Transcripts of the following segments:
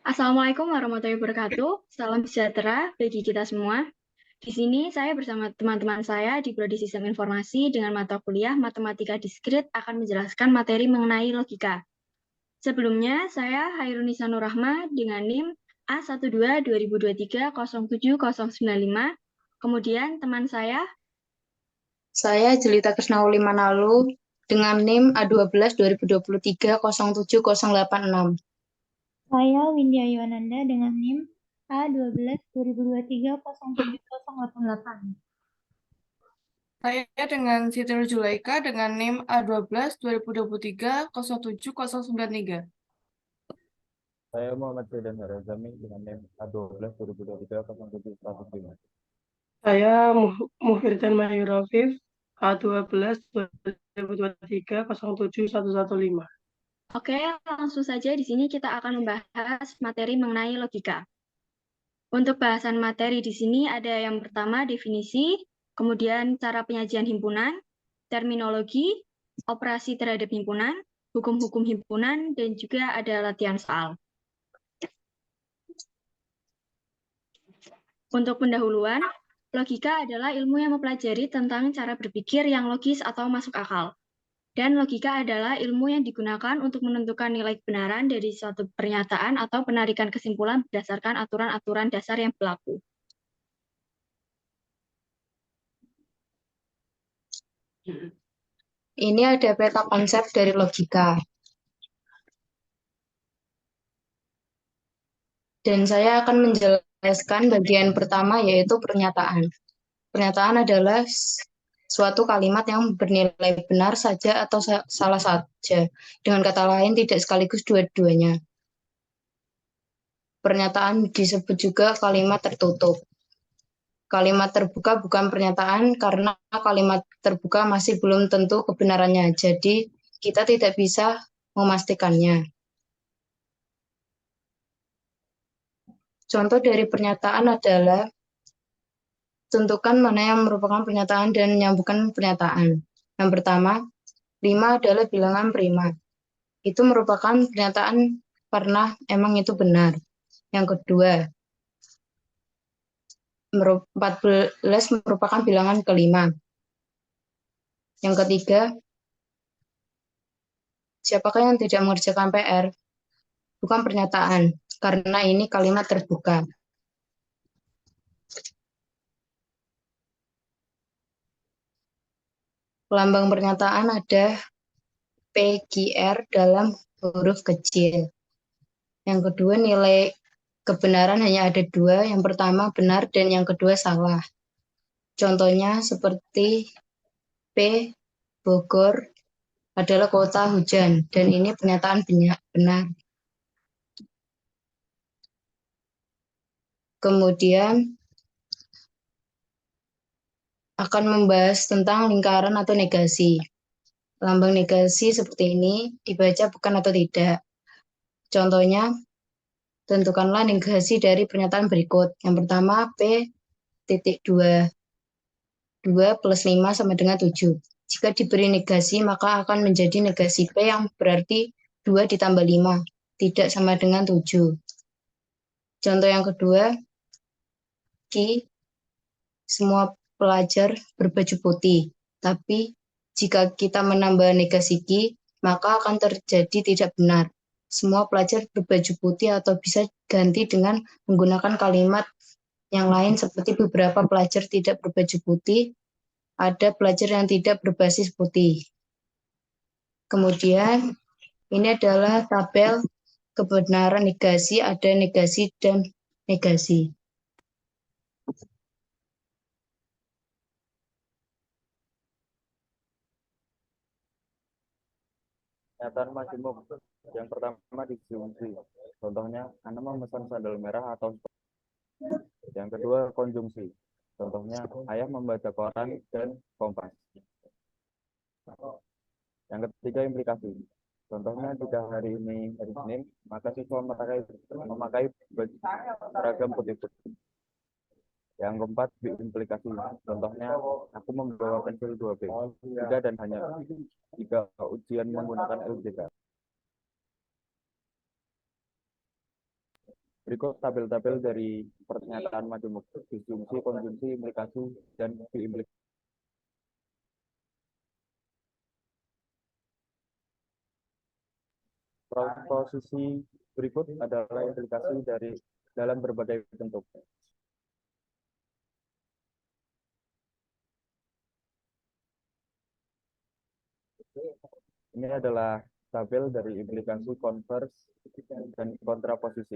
Assalamualaikum warahmatullahi wabarakatuh. Salam sejahtera bagi kita semua. Di sini saya bersama teman-teman saya di Prodi Sistem Informasi dengan mata kuliah Matematika Diskrit akan menjelaskan materi mengenai logika. Sebelumnya, saya Hairunisa Nurrahma dengan NIM A12 2023 07095. Kemudian teman saya Saya Jelita Krisnauli Manalu dengan NIM A12 2023 07086. Saya Windia Yohananda dengan NIM A12 2023 07088. Saya dengan Siti Nurjulaika dengan NIM A12 2023 07093. Saya Muhammad Firdan Harazami dengan NIM A12 2023 07105. Saya Muhirdan Mahirafif A12 2023 07115. Oke, langsung saja di sini kita akan membahas materi mengenai logika. Untuk bahasan materi di sini ada yang pertama definisi, kemudian cara penyajian himpunan, terminologi, operasi terhadap himpunan, hukum-hukum himpunan, dan juga ada latihan soal. Untuk pendahuluan, logika adalah ilmu yang mempelajari tentang cara berpikir yang logis atau masuk akal. Dan logika adalah ilmu yang digunakan untuk menentukan nilai kebenaran dari suatu pernyataan atau penarikan kesimpulan berdasarkan aturan-aturan dasar yang berlaku. Ini ada peta konsep dari logika. Dan saya akan menjelaskan bagian pertama yaitu pernyataan. Pernyataan adalah suatu kalimat yang bernilai benar saja atau salah saja. Dengan kata lain, tidak sekaligus dua-duanya. Pernyataan disebut juga kalimat tertutup. Kalimat terbuka bukan pernyataan karena kalimat terbuka masih belum tentu kebenarannya. Jadi, kita tidak bisa memastikannya. Contoh dari pernyataan adalah tentukan mana yang merupakan pernyataan dan yang bukan pernyataan. Yang pertama, 5 adalah bilangan prima. Itu merupakan pernyataan karena emang itu benar. Yang kedua, 14 merupakan bilangan kelima. Yang ketiga, siapakah yang tidak mengerjakan PR? Bukan pernyataan, karena ini kalimat terbuka. Lambang pernyataan ada PQR dalam huruf kecil. Yang kedua, nilai kebenaran hanya ada dua. Yang pertama benar dan yang kedua salah. Contohnya seperti P, Bogor adalah kota hujan. Dan ini pernyataan benar. Kemudian akan membahas tentang lingkaran atau negasi. Lambang negasi seperti ini dibaca bukan atau tidak. Contohnya, tentukanlah negasi dari pernyataan berikut. Yang pertama, P.2. 2 plus 5 sama dengan 7. Jika diberi negasi, maka akan menjadi negasi P yang berarti 2 ditambah 5. Tidak sama dengan 7. Contoh yang kedua, Q. Semua pelajar berbaju putih. Tapi jika kita menambah negasi Q, maka akan terjadi tidak benar. Semua pelajar berbaju putih atau bisa ganti dengan menggunakan kalimat yang lain seperti beberapa pelajar tidak berbaju putih, ada pelajar yang tidak berbasis putih. Kemudian ini adalah tabel kebenaran negasi, ada negasi dan negasi. Pernyataan maksimum yang pertama disjungsi. Contohnya, Anda memesan sandal merah atau yang kedua konjungsi. Contohnya, ayah membaca koran dan kompas. Yang ketiga implikasi. Contohnya jika hari ini hari Senin, maka siswa memakai baju seragam putih-putih. Yang keempat implikasi. Contohnya aku membawa pensil 2B. Tidak dan hanya jika ujian menggunakan LJK. Berikut tabel-tabel dari pernyataan majemuk, disjungsi, konjungsi, implikasi, dan diimplikasi. Proposisi berikut adalah implikasi dari dalam berbagai bentuk. Ini adalah tabel dari implikasi konvers dan kontraposisi.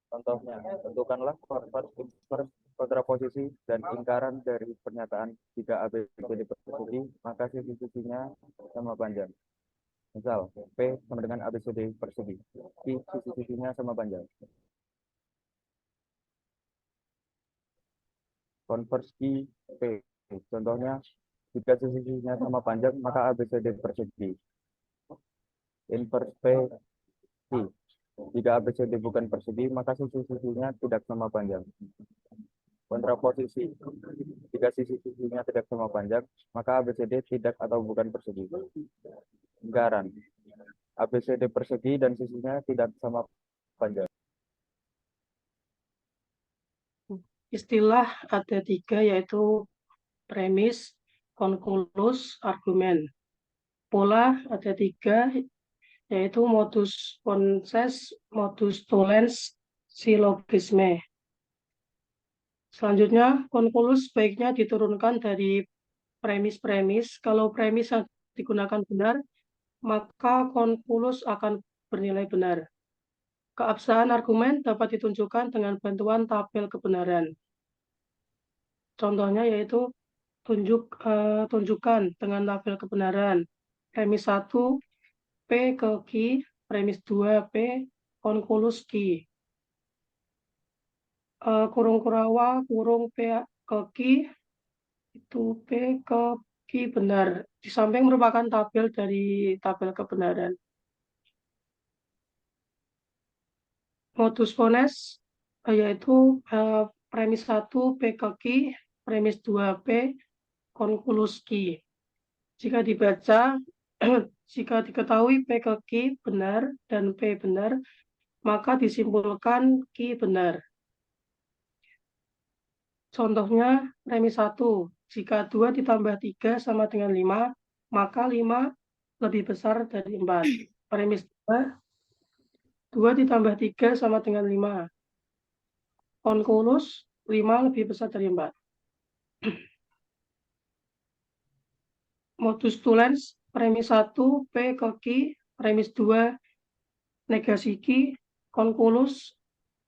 Contohnya, tentukanlah konvers, invers, kontraposisi, dan lingkaran dari pernyataan jika ABCD persegi, maka sisi-sisinya sama panjang. Misal, P sama dengan ABCD persegi, Q sisi-sisinya sama panjang. Konvers Q, P. Contohnya, jika sisi-sisinya sama panjang, maka ABCD persegi. Invers P, Q. Jika ABCD bukan persegi, maka sisi-sisinya tidak sama panjang. Kontraposisi. Jika sisi-sisinya tidak sama panjang, maka ABCD tidak atau bukan persegi. Lingkaran. ABCD persegi dan sisinya tidak sama panjang. Istilah ada 3 yaitu premis, konkulus, argumen. Pola ada 3 yaitu modus ponens, modus tollens, silogisme. Selanjutnya, konkulus baiknya diturunkan dari premis-premis. Kalau premis yang digunakan benar, maka konkulus akan bernilai benar. Keabsahan argumen dapat ditunjukkan dengan bantuan tabel kebenaran. Contohnya yaitu tunjukkan dengan tabel kebenaran. Premis 1, P ke Q, premis 2, P, konkulus Q. Kurung kurawa, kurung P ke Q, itu P ke Q benar. Di samping merupakan tabel dari tabel kebenaran. Modus ponens yaitu premis 1 P ke Q, premis 2 P, konkulus Q. Jika dibaca, jika diketahui P ke Q benar dan P benar, maka disimpulkan Q benar. Contohnya, premis 1, jika 2 ditambah 3 sama dengan 5, maka 5 lebih besar dari 4. Premis 2, 2 ditambah 3 sama dengan 5. Konkulus, 5 lebih besar dari 4. Modus tollens, premis 1, P ke Q, premis 2, negasi Q, konkulus,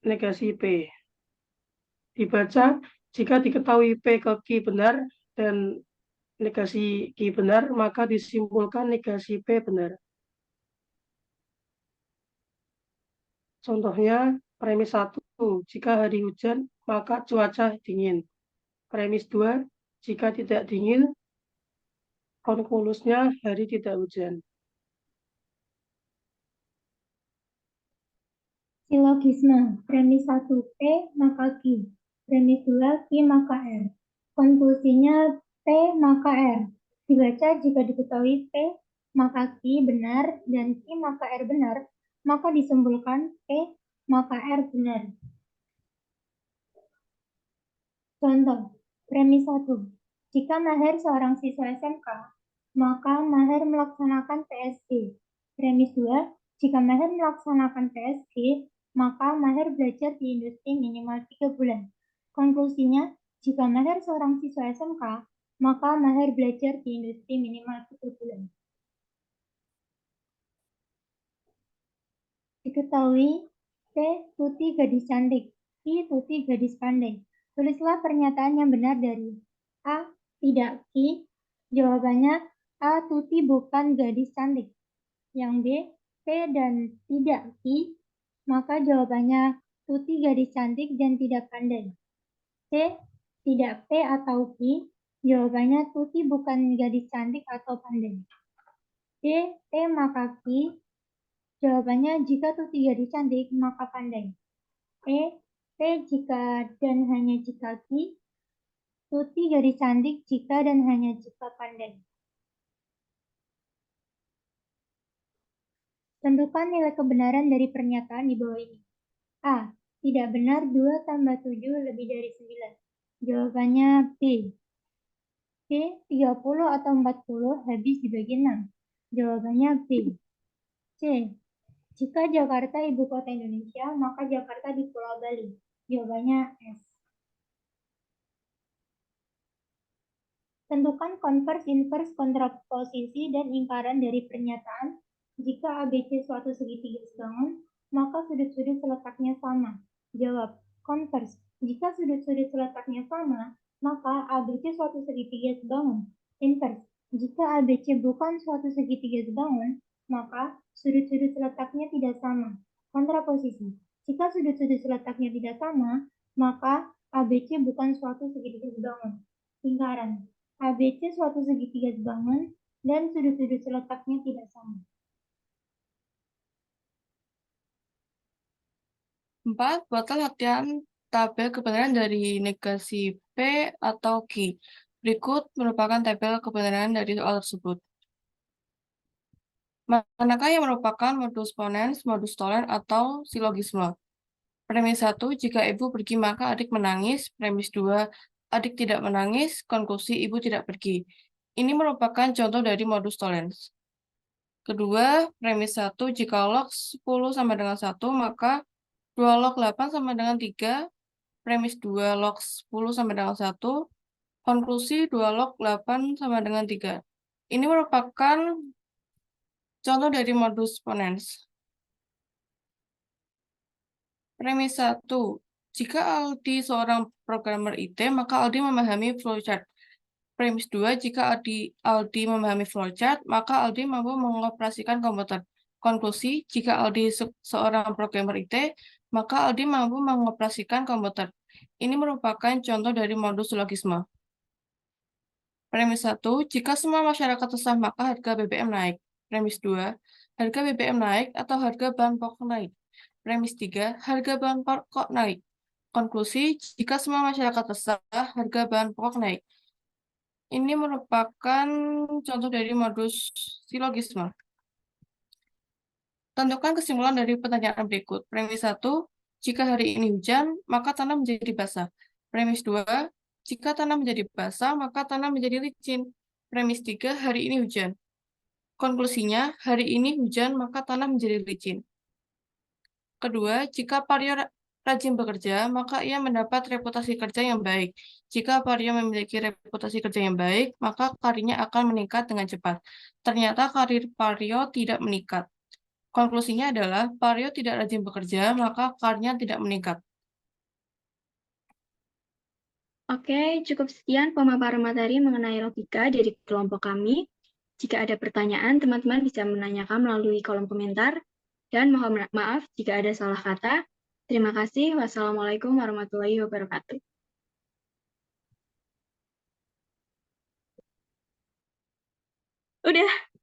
negasi P. Dibaca, jika diketahui P ke Q benar dan negasi Q benar, maka disimpulkan negasi P benar. Contohnya, premis 1, jika hari hujan, maka cuaca dingin. Premis 2, jika tidak dingin, konkulusnya hari tidak hujan. Silogisme. Premis 1 P maka Q. Premis 2 Q maka R. Konklusinya P maka R. Dibaca jika diketahui P maka Q benar dan Q maka R benar, maka disimpulkan P maka R benar. Contoh, premis 1. Jika Maher seorang siswa SMK, maka Maher melaksanakan PSG. Premis 2. Jika Maher melaksanakan PSG, maka Maher belajar di industri minimal 3 bulan. Konklusinya, jika Maher seorang siswa SMK, maka Maher belajar di industri minimal 3 bulan. Diketahui, T. Tuti gadis cantik, I. Tuti gadis pandai. Tulislah pernyataan yang benar dari A. Tidak Q. Jawabannya A. Tuti bukan gadis cantik. Yang B. P dan tidak Q. Maka jawabannya Tuti gadis cantik dan tidak pandai. C. Tidak P atau Q. Jawabannya Tuti bukan gadis cantik atau pandai. D. P maka Q. Jawabannya jika Tuti gadis cantik maka pandai. E. P jika dan hanya jika Q. Tuti gadis cantik jika dan hanya jika pandai. Tentukan nilai kebenaran dari pernyataan di bawah ini. A. Tidak benar 2 tambah 7 lebih dari 9. Jawabannya B. B. 30 atau 40 habis dibagi 6. Jawabannya B. C. Jika Jakarta ibu kota Indonesia, maka Jakarta di Pulau Bali. Jawabannya S. Tentukan konvers, invers, kontraposisi, dan lingkaran dari pernyataan. Jika ABC suatu segitiga sebangun, maka sudut-sudut seletaknya sama. Jawab, konvers. Jika sudut-sudut seletaknya sama, maka ABC suatu segitiga sebangun. Invers. Jika ABC bukan suatu segitiga sebangun, maka sudut-sudut seletaknya tidak sama. Kontraposisi. Jika sudut-sudut seletaknya tidak sama, maka ABC bukan suatu segitiga sebangun. Lingkaran. ABC suatu segitiga sebangun dan sudut-sudut seletaknya tidak sama. 4. Buatlah latihan tabel kebenaran dari negasi P atau Q. Berikut merupakan tabel kebenaran dari soal tersebut. Manakah yang merupakan modus ponens, modus tollens, atau silogisme? Premis 1, jika ibu pergi maka adik menangis. Premis 2, adik tidak menangis. Konklusi, ibu tidak pergi. Ini merupakan contoh dari modus tollens. Kedua, premis 1, jika log 10 sama dengan 1, maka 2 log 8 sama dengan 3. Premis 2, log 10 sama dengan 1. Konklusi, 2 log 8 sama dengan 3. Ini merupakan contoh dari modus ponens. Premis 1. Jika Aldi seorang programmer IT, maka Aldi memahami flowchart. Premis 2. Jika Aldi memahami flowchart, maka Aldi mampu mengoperasikan komputer. Konklusi, jika Aldi seorang programmer IT, maka Aldi mampu mengoperasikan komputer. Ini merupakan contoh dari modus silogisme. Premis 1. Jika semua masyarakat resah, maka harga BBM naik. Premis 2. Harga BBM naik atau harga bahan pokok naik. Premis 3. Harga bahan pokok naik. Konklusi, jika semua masyarakat resah, harga bahan pokok naik. Ini merupakan contoh dari modus silogisme. Tentukan kesimpulan dari pertanyaan berikut. Premis 1, jika hari ini hujan, maka tanah menjadi basah. Premis 2, jika tanah menjadi basah, maka tanah menjadi licin. Premis 3, hari ini hujan. Konklusinya, hari ini hujan, maka tanah menjadi licin. Kedua, jika Paryo rajin bekerja, maka ia mendapat reputasi kerja yang baik. Jika Paryo memiliki reputasi kerja yang baik, maka karirnya akan meningkat dengan cepat. Ternyata karir Paryo tidak meningkat. Konklusinya adalah Paryo tidak rajin bekerja, maka karirnya tidak meningkat. Oke, cukup sekian pemaparan materi mengenai logika dari kelompok kami. Jika ada pertanyaan, teman-teman bisa menanyakan melalui kolom komentar. Dan mohon maaf jika ada salah kata. Terima kasih. Wassalamualaikum warahmatullahi wabarakatuh. Udah.